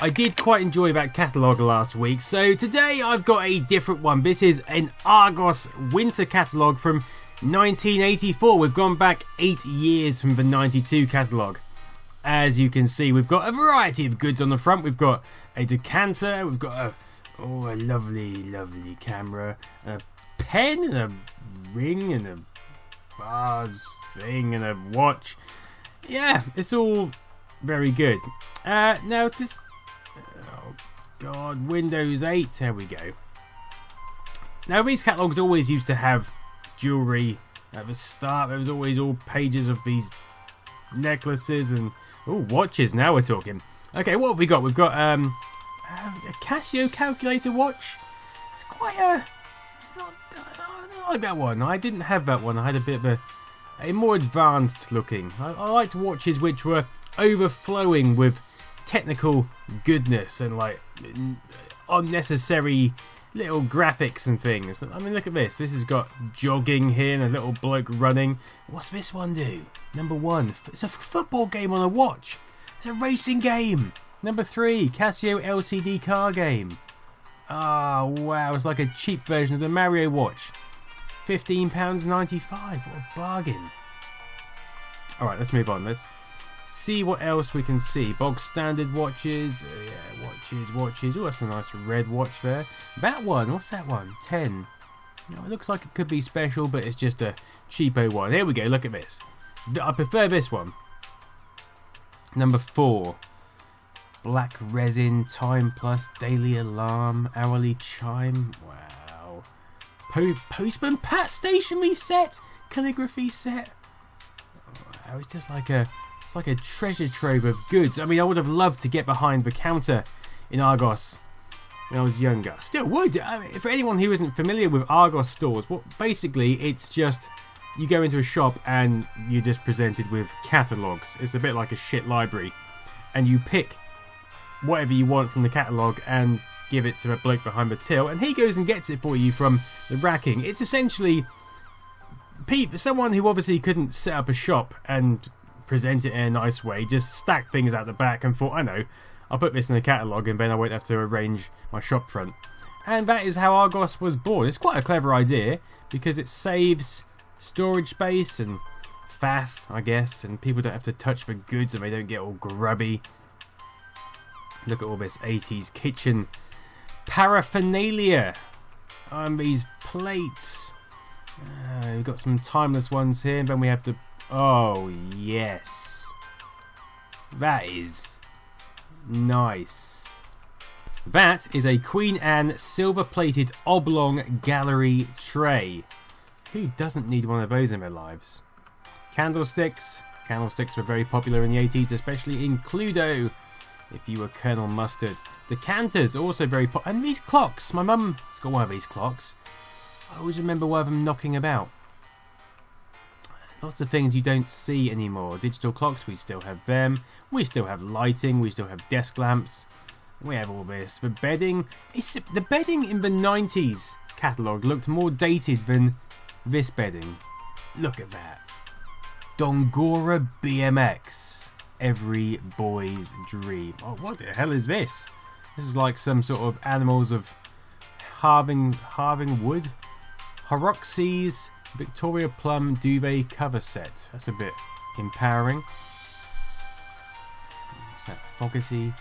I did quite enjoy that catalogue last week, so today I've got a different one. This is an Argos Winter Catalog from 1984. We've gone back 8 years from the 92 catalogue. As you can see, we've got a variety of goods on the front. We've got a decanter, we've got a lovely camera, a pen and a ring and a bars thing and a watch. Yeah, it's all very good. Now just, oh god, Windows 8, there we go. Now these catalogues always used to have jewellery at the start. There was always all pages of these necklaces and watches. Now we're talking. Okay, what have we got? We've got a Casio calculator watch. It's quite I don't like that one. I didn't have that one. I had a bit of a more advanced looking. I liked watches which were overflowing with technical goodness and like unnecessary little graphics and things. I mean, look at this. This has got jogging here and a little bloke running. What's this one do? Number 1, it's a football game on a watch. It's a racing game. Number 3, Casio LCD car game. Ah, wow, it's like a cheap version of the Mario watch. £15.95, what a bargain. Alright, let's move on. Let's see what else we can see. Bog standard watches. Yeah, watches. Oh, that's a nice red watch there. That one, what's that one? 10. No, it looks like it could be special, but it's just a cheapo one. Here we go, look at this. I prefer this one. Number 4. Black resin, time plus, daily alarm, hourly chime. Wow. Postman Pat stationery set, calligraphy set. Wow, it's just like a treasure trove of goods. I mean, I would have loved to get behind the counter in Argos when I was younger. Still would. I mean, for anyone who isn't familiar with Argos stores, well, basically it's just you go into a shop and you're just presented with catalogues. It's a bit like a shit library, and you pick whatever you want from the catalogue and give it to a bloke behind the till, and he goes and gets it for you from the racking. It's essentially someone who obviously couldn't set up a shop and present it in a nice way, just stacked things out the back and thought, I know, I'll put this in the catalogue and then I won't have to arrange my shop front. And that is how Argos was born. It's quite a clever idea because it saves storage space and faff, I guess, and people don't have to touch the goods and they don't get all grubby. Look at all this 80s kitchen paraphernalia on these plates. We've got some timeless ones here, and then we have the... Oh, yes. That is nice. That is a Queen Anne silver-plated oblong gallery tray. Who doesn't need one of those in their lives? Candlesticks. Candlesticks were very popular in the 80s, especially in Cluedo, if you were Colonel Mustard. Decanters, also very popular. And these clocks. My mum's got one of these clocks. I always remember one of them knocking about. Lots of things you don't see anymore. Digital clocks, we still have them. We still have lighting. We still have desk lamps. We have all this. The bedding. The bedding in the 90s catalogue looked more dated than this bedding. Look at that. Dongora BMX. Every boy's dream. Oh, what the hell is this? This is like some sort of animals of halving wood. Horoxy's Victoria Plum duvet cover set. That's a bit empowering. What's that? Fogarty.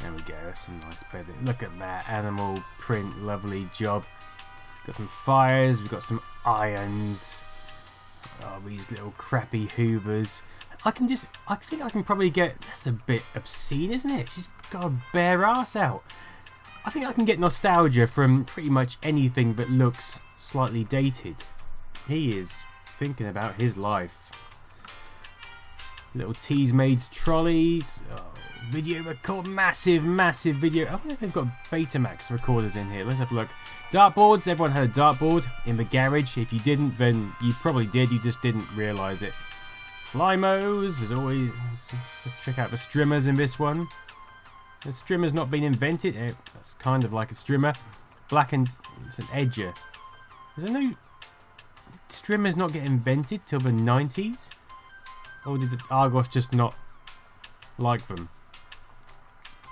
There we go. That's some nice bedding. Look at that animal print. Lovely job. Got some fires. We've got some irons. Oh, these little crappy hoovers. I think I can probably get... That's a bit obscene, isn't it? She's got a bare ass out. I think I can get nostalgia from pretty much anything that looks slightly dated. He is thinking about his life. Little Teasmades trolleys. Oh, video record. Massive video. I wonder if they've got Betamax recorders in here. Let's have a look. Dartboards. Everyone had a dartboard in the garage. If you didn't, then you probably did. You just didn't realise it. Flymos. As always, let's check out the strimmers in this one. The strimmer's not been invented. That's kind of like a strimmer. Blackened. It's an edger. Is there no... Strimmers not get invented till the 90s? Or did Argos just not like them?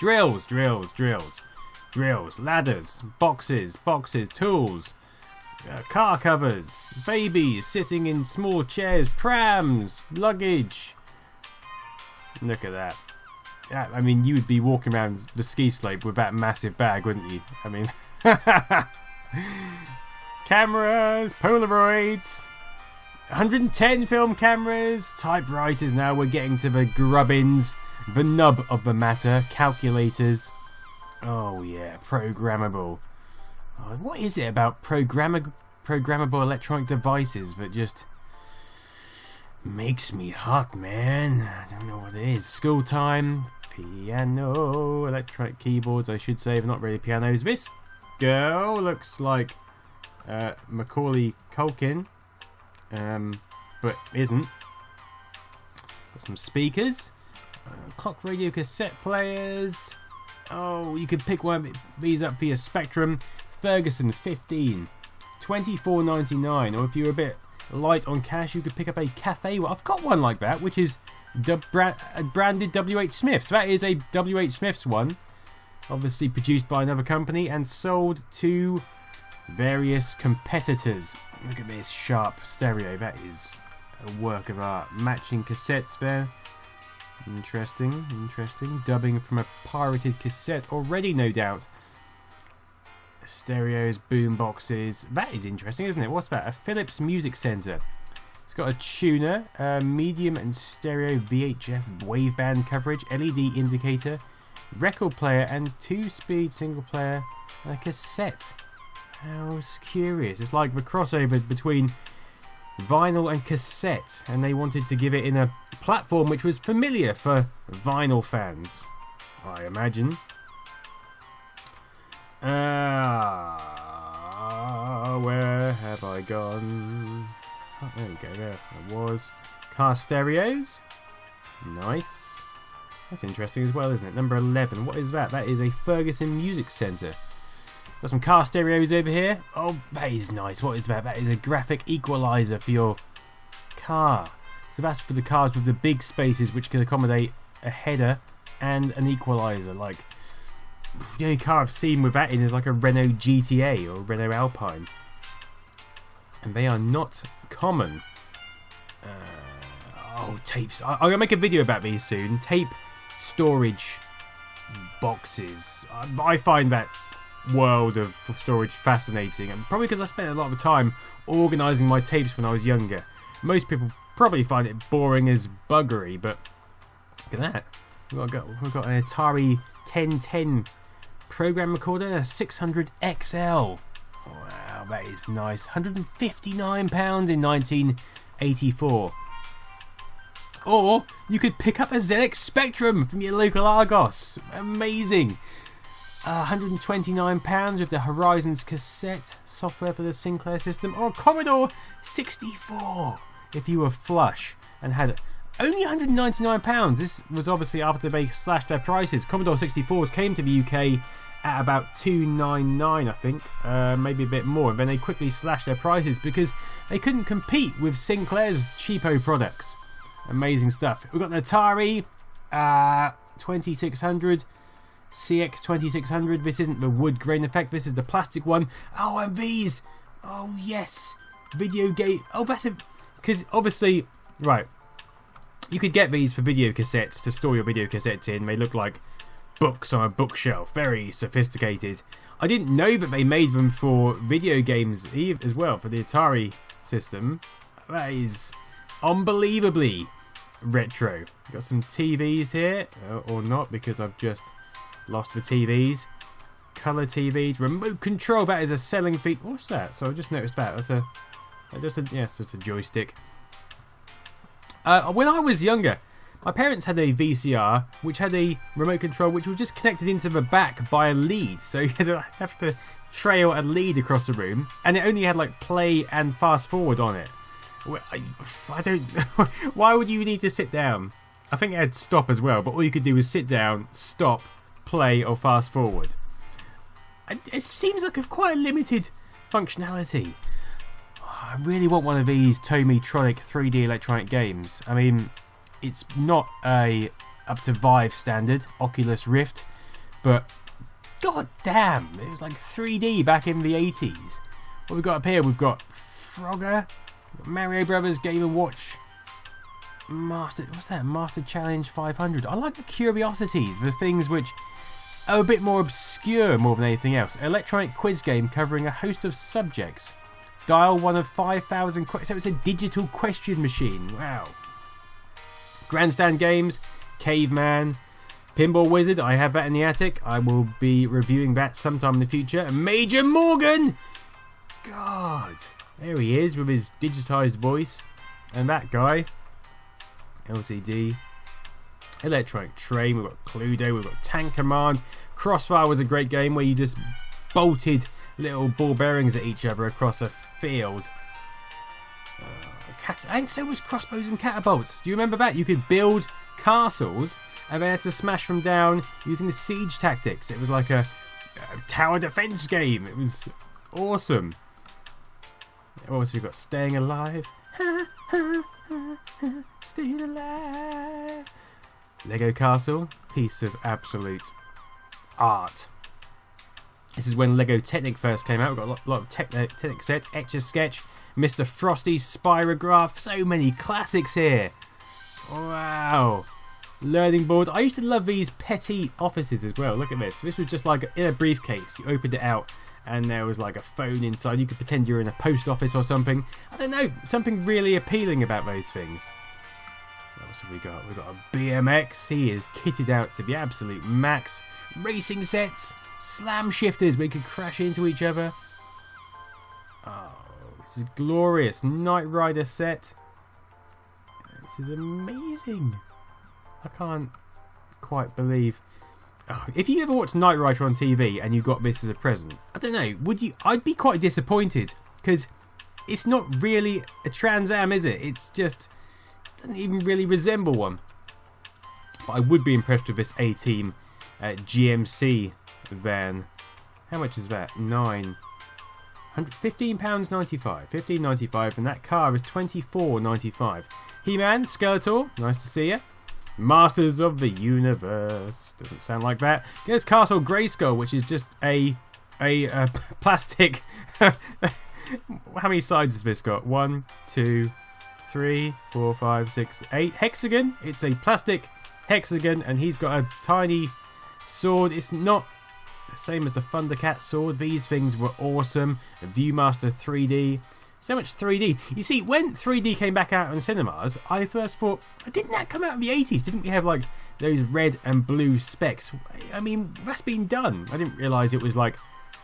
Drills, drills, drills. Drills, ladders, boxes, tools, car covers, babies sitting in small chairs, prams, luggage. Look at that. Yeah, I mean, you would be walking around the ski slope with that massive bag, wouldn't you? I mean, cameras, Polaroids, 110 film cameras, typewriters. Now we're getting to the grubbins, the nub of the matter, calculators. Oh yeah, programmable. Oh, what is it about programmable electronic devices that just makes me hot, man? I don't know what it is. School time, piano, electronic keyboards, I should say, but not really pianos. This girl looks like Macaulay Culkin, but isn't. Got some speakers, clock radio cassette players. Oh, you could pick one of these up for your Spectrum. Ferguson 15, $24.99. Or if you're a bit light on cash, you could pick up a cafe. Well, I've got one like that, which is branded WH Smith's. So that is a WH Smith's one, obviously produced by another company and sold to various competitors. Look at this sharp stereo. That is a work of art. Matching cassettes there. Interesting, interesting. Dubbing from a pirated cassette already, no doubt. Stereos, boom boxes. That is interesting, isn't it? What's that? A Philips Music Center. It's got a tuner, medium and stereo VHF waveband coverage, LED indicator, record player, and 2-speed single player and a cassette. How curious. It's like the crossover between vinyl and cassette, and they wanted to give it in a platform which was familiar for vinyl fans, I imagine. Where have I gone? Oh, there we go, there I was. Car stereos. Nice. That's interesting as well, isn't it? Number 11. What is that? That is a Ferguson Music Center. Got some car stereos over here. Oh, that is nice. What is that? That is a graphic equalizer for your car. So that's for the cars with the big spaces which can accommodate a header and an equalizer. Like, the only car I've seen with that in is like a Renault GTA or Renault Alpine. And they are not common. Oh, tapes. I'm going to make a video about these soon. Tape storage boxes. I find that world of storage fascinating, and probably because I spent a lot of time organising my tapes when I was younger. Most people probably find it boring as buggery, but look at that. We've got an Atari 1010 program recorder, a 600 XL. Wow, that is nice. £159 in 1984. Or you could pick up a ZX Spectrum from your local Argos. Amazing. £129 with the Horizons cassette, software for the Sinclair system, or a Commodore 64 if you were flush and had only £199. This was obviously after they slashed their prices. Commodore 64s came to the UK at about $299, I think, maybe a bit more. And then they quickly slashed their prices because they couldn't compete with Sinclair's cheapo products. Amazing stuff. We've got an Atari 2600. CX 2600. This isn't the wood grain effect, this is the plastic one. Oh, and these. Oh, yes. Video game. Oh, that's a. Because obviously, right. You could get these for video cassettes to store your video cassettes in. They look like books on a bookshelf. Very sophisticated. I didn't know that they made them for video games as well, for the Atari system. That is unbelievably retro. Got some TVs here, or not, because I've just lost the TVs. Colour TVs, remote control. That is a selling feature. What's that? So I just noticed that. That's just a joystick. When I was younger, my parents had a VCR which had a remote control which was just connected into the back by a lead. So you'd have to trail a lead across the room, and it only had like play and fast forward on it. I don't. Why would you need to sit down? I think it had stop as well, but all you could do was sit down, stop, play, or fast forward. It seems like quite a limited functionality. I really want one of these Tomy-tronic 3D electronic games. I mean, it's not a up to Vive standard Oculus Rift, but god damn, it was like 3D back in the 80s. What we got up here? We've got Frogger, we've got Mario Brothers, Game & Watch, what's that? Master Challenge 500. I like the curiosities, the things which are a bit more obscure more than anything else. Electronic quiz game covering a host of subjects. Dial one of 5,000 questions. So it's a digital question machine. Wow. Grandstand games, Caveman, Pinball Wizard. I have that in the attic. I will be reviewing that sometime in the future. Major Morgan! God. There he is with his digitised voice. And that guy. LCD. Electronic Train. We've got Cluedo. We've got Tank Command. Crossfire was a great game where you just bolted little ball bearings at each other across a field. And so was Crossbows and Catapults. Do you remember that? You could build castles and then had to smash them down using the siege tactics. It was like a tower defense game. It was awesome. What else have we got? Staying Alive. Staying Alive. Lego Castle. Piece of absolute art. This is when Lego Technic first came out. We've got a lot of Technic sets. Etch-a-Sketch. Mr. Frosty's Spirograph. So many classics here. Wow. Learning board. I used to love these petty offices as well. Look at this. This was just like in a briefcase. You opened it out and there was like a phone inside. You could pretend you're in a post office or something. I don't know. Something really appealing about those things. What else have we got? We've got a BMX. He is kitted out to the absolute max. Racing sets. Slam shifters where you can crash into each other. Oh, this is glorious. Knight Rider set. This is amazing. I can't quite believe. Oh, if you ever watched Knight Rider on TV and you got this as a present, I don't know, would you? I'd be quite disappointed because it's not really a Trans Am, is it? It's just, it doesn't even really resemble one. But I would be impressed with this A-Team GMC van. How much is that? £15.95. £15.95, and that car is £24.95. He-Man, Skeletor, nice to see you. Masters of the Universe, doesn't sound like that. There's Castle Grayskull, which is just a plastic. How many sides has this got? 1, 2, 3, 4, 5, 6, 8 hexagon. It's a plastic hexagon, and he's got a tiny sword. It's not the same as the Thundercat sword. These things were awesome. A Viewmaster 3D. So much 3D. You see, when 3D came back out in cinemas, I first thought, didn't that come out in the 80s? Didn't we have like those red and blue specs? I mean, that's been done. I didn't realise it was like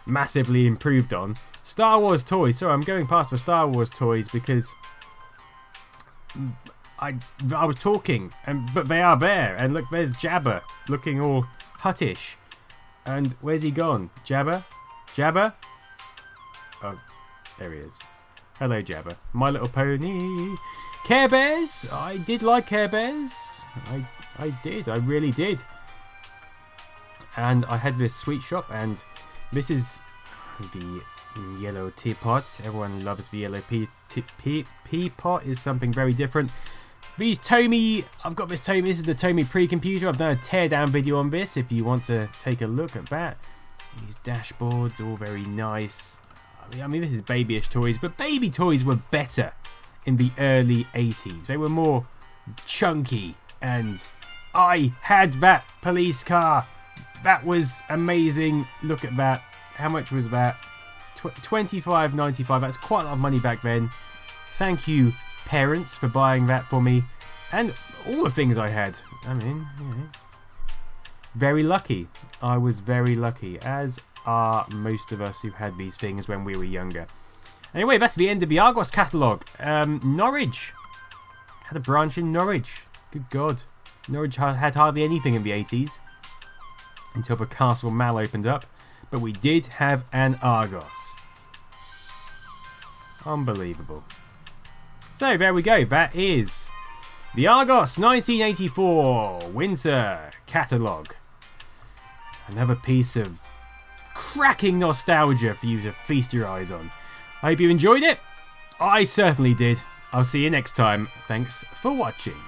massively improved on. Star Wars toys. Sorry, I'm going past the Star Wars toys because I was talking, but they are there. And look, there's Jabba looking all huttish. And where's he gone? Jabba? Jabba? Oh, there he is. Hello, Jabba. My Little Pony. Care Bears. I did like Care Bears. I did. I really did. And I had this sweet shop, and this is the yellow teapot. Everyone loves the yellow teapot. Is something very different. These Tomy, I've got this Tomy. This is the Tomy pre-computer. I've done a teardown video on this if you want to take a look at that. These dashboards, all very nice. I mean, this is babyish toys, but baby toys were better in the early 80s. They were more chunky, and I had that police car. That was amazing. Look at that. How much was that? $25.95. That's quite a lot of money back then. Thank you, parents, for buying that for me. And all the things I had. I mean, you know, very lucky. I was very lucky, as are most of us who had these things when we were younger. Anyway, that's the end of the Argos Catalogue. Norwich. Had a branch in Norwich. Good God. Norwich had hardly anything in the 80s. Until the Castle Mall opened up. But we did have an Argos. Unbelievable. So, there we go. That is the Argos 1984 Winter Catalog. Another piece of cracking nostalgia for you to feast your eyes on. I hope you enjoyed it. I certainly did. I'll see you next time. Thanks for watching.